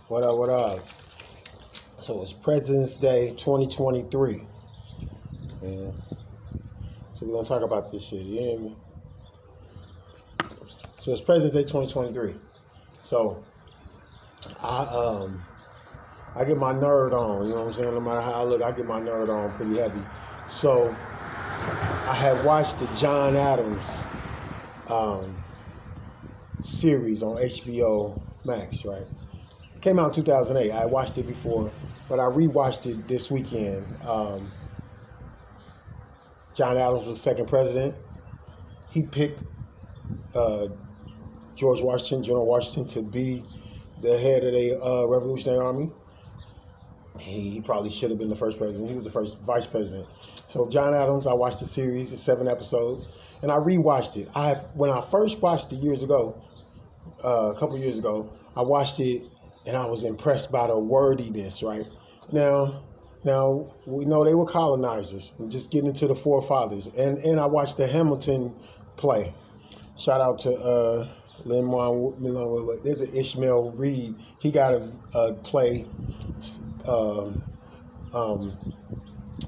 What up, what up? So it's President's Day 2023. Yeah. So we're gonna talk about this shit, you hear me? So it's President's Day 2023. So I get my nerd on, you know what I'm saying? No matter how I look, I get my nerd on pretty heavy. So I had watched the John Adams series on HBO Max, right? It came out in 2008. I watched it before, but I rewatched it this weekend. John Adams was second president. He picked George Washington, General Washington, to be the head of the Revolutionary Army. He probably should have been the first president. He was the first vice president. So John Adams, I watched the series. It's 7 episodes, and I rewatched it. When I first watched it years ago, a couple years ago, I watched it and I was impressed by the wordiness. Right now we know they were colonizers. I'm just getting into the forefathers, and I watched the Hamilton play. Shout out to Lin-Manuel. There's an Ishmael Reed. He got a play, and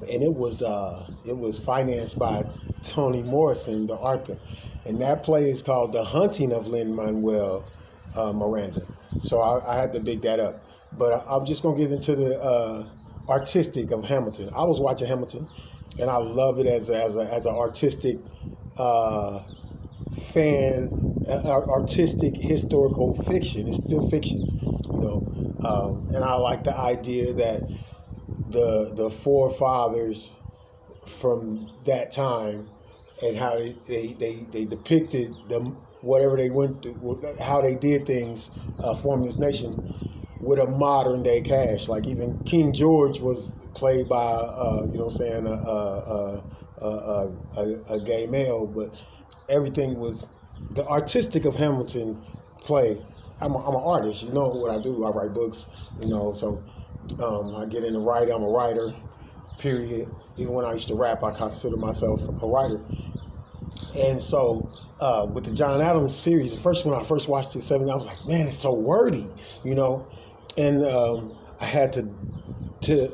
it was financed by Toni Morrison, the author, and that play is called The Hunting of Lin-Manuel Miranda. So I had to big that up. But I'm just gonna get into the artistic of Hamilton. I was watching Hamilton, and I love it as an artistic fan, artistic historical fiction. It's still fiction, you know. And I like the idea that the forefathers from that time and how they depicted them, whatever they went through, how they did things, forming this nation with a modern day cast. Like even King George was played by you know what I'm saying, a gay male, but everything was the artistic of Hamilton play. I'm an artist, you know what I do. I write books, you know, so I get into writing. I'm a writer, period. Even when I used to rap, I consider myself a writer. And so with the John Adams series, when I first watched it 7, I was like, man, it's so wordy, you know. And I had to you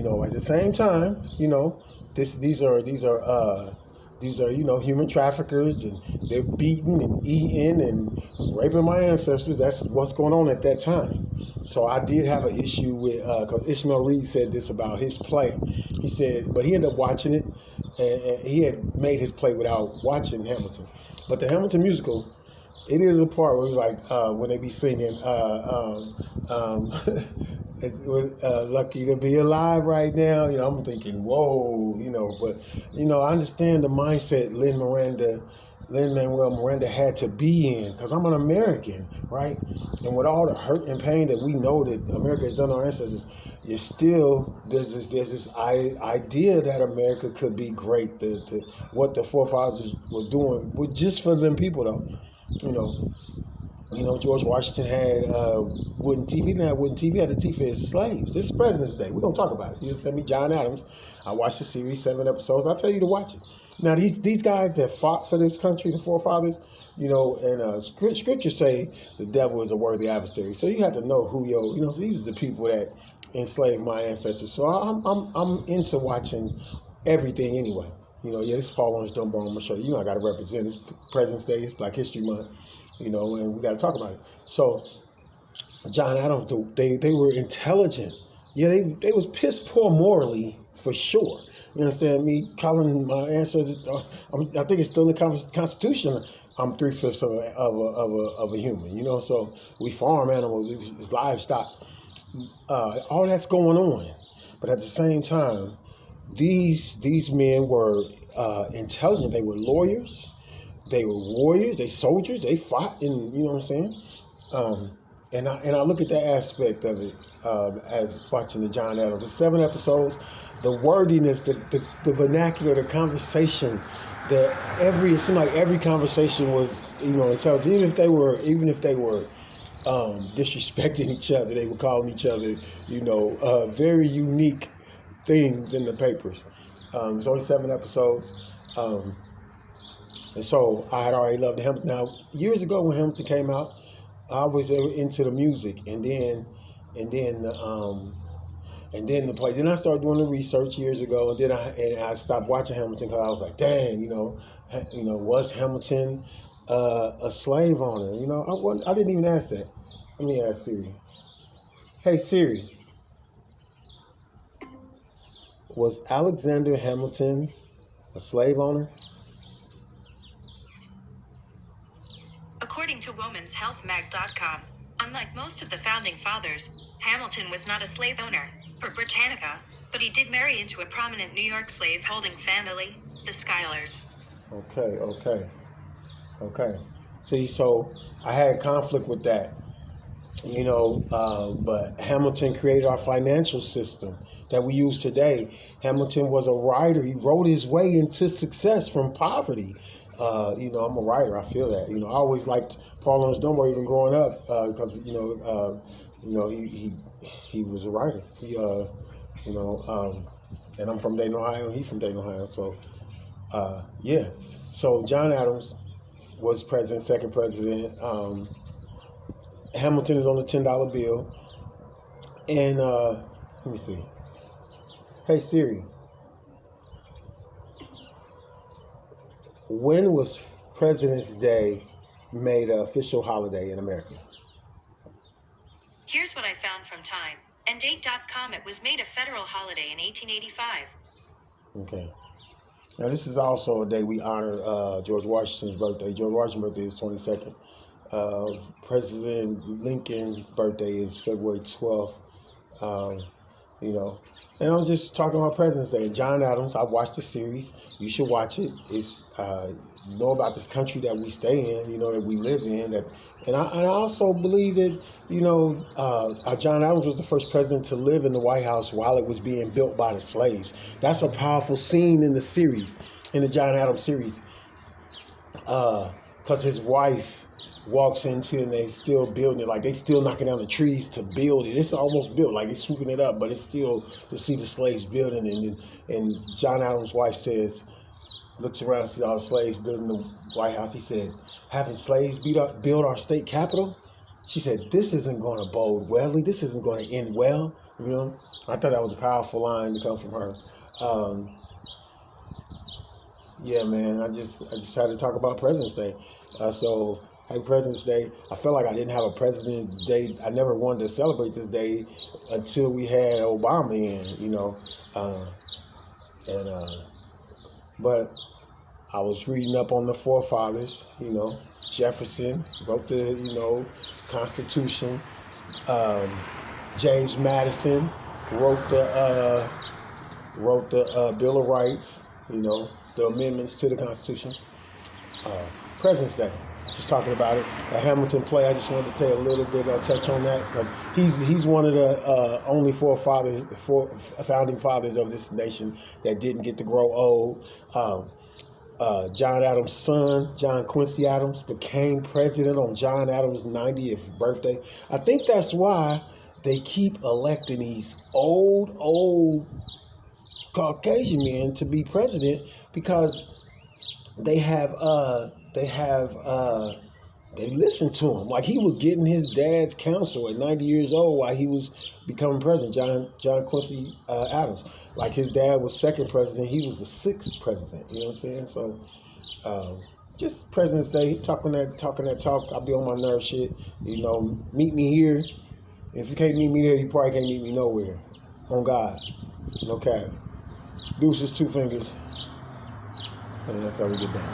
know, at the same time, you know, these are you know, human traffickers, and they're beating and eating and raping my ancestors. That's what's going on at that time. So I did have an issue with, because Ishmael Reed said this about his play. He said, but he ended up watching it, and he had made his play without watching Hamilton. But the Hamilton musical, it is a part where like when they be singing, it's lucky to be alive right now. You know, I'm thinking, whoa, you know, but you know, I understand the mindset Lin-Manuel Miranda had to be in, because I'm an American, right? And with all the hurt and pain that we know that America has done to our ancestors, there's this idea that America could be great. What the forefathers were doing was just for them people, though. You know, George Washington had wooden teeth. He didn't have wooden teeth. He had the teeth of his slaves. This is President's Day. We're going to talk about it. You sent me John Adams. I watched the series, 7 episodes. I'll tell you to watch it. Now, these guys that fought for this country, the forefathers, you know, and scriptures say the devil is a worthy adversary. So you have to know who you know, so these are the people that enslaved my ancestors. So I'm into watching everything anyway. You know, yeah, this is Paul Orange Dunbar. I'm going to show you. You know, I got to represent. It's President's Day. It's Black History Month. You know, and we got to talk about it. So, John Adams, they were intelligent. Yeah, they was piss poor morally, for sure. You understand me? Calling my ancestors, I think it's still in the Constitution. I'm 3/5 of a human. You know, so we farm animals, it's livestock. All that's going on, but at the same time, these men were intelligent. They were lawyers. They were warriors, they soldiers, they fought, and you know what I'm saying? And I look at that aspect of it as watching the John Adams. The 7 episodes, the wordiness, the vernacular, the conversation, it seemed like every conversation was, you know, intelligent. Even if they were disrespecting each other, they were calling each other, you know, very unique things in the papers. There's only 7 episodes. And so I had already loved Hamilton. Now, years ago when Hamilton came out, I was into the music, and then the play. Then I started doing the research years ago, and then I stopped watching Hamilton because I was like, dang, was Hamilton a slave owner? I didn't even ask that. Let me ask Siri. Hey Siri, was Alexander Hamilton a slave owner? According to womenshealthmag.com, unlike most of the founding fathers, Hamilton was not a slave owner for Britannica, but he did marry into a prominent New York slave-holding family, the Schuylers. Okay. See, so I had conflict with that, but Hamilton created our financial system that we use today. Hamilton was a writer. He wrote his way into success from poverty. I'm a writer. I feel that. I always liked Paul Laurence Dunbar even growing up because he was a writer. And I'm from Dayton, Ohio. He's from Dayton, Ohio. So yeah. So John Adams was president, second president. Hamilton is on the $10 bill. And let me see. Hey Siri, when was President's Day made an official holiday in America? Here's what I found from Time and Date.com. It was made a federal holiday in 1885. Okay. Now this is also a day we honor George Washington's birthday. George Washington's birthday is 22nd. President Lincoln's birthday is February 12th. And I'm just talking about President's Day. John Adams, I watched the series. You should watch it. It's know about this country that we stay in, that we live in. And I also believe that, John Adams was the first president to live in the White House while it was being built by the slaves. That's a powerful scene in the series, in the John Adams series, because his wife walks into and they still building it, like they still knocking down the trees to build it. It's almost built, like it's swooping it up, but it's still to see the slaves building. And John Adams' wife looks around, sees all the slaves building the White House. He said, having slaves build our state capitol? She said, this isn't going to bode well. This isn't going to end well. I thought that was a powerful line to come from her. Yeah, man, I just had to talk about President's Day. So Happy President's Day. I felt like I didn't have a President's Day. I never wanted to celebrate this day until we had Obama in, but I was reading up on the forefathers. Jefferson wrote the, Constitution. James Madison wrote the Bill of Rights. The amendments to the Constitution. President's Day. Just talking about it. A Hamilton play. I just wanted to tell you a little bit, touch on that, because he's one of the only four founding fathers of this nation that didn't get to grow old. John Adams' son, John Quincy Adams, became president on John Adams' 90th birthday. I think that's why they keep electing these old Caucasian men to be president, because they listened to him. Like, he was getting his dad's counsel at 90 years old while he was becoming president, John Quincy Adams. Like, his dad was second president, he was the sixth president. You know what I'm saying? So, just President's Day, talking that talk. I'll be on my nerve shit. Meet me here. If you can't meet me there, you probably can't meet me nowhere. On God. No cap. Deuces, two fingers. And that's how we get down.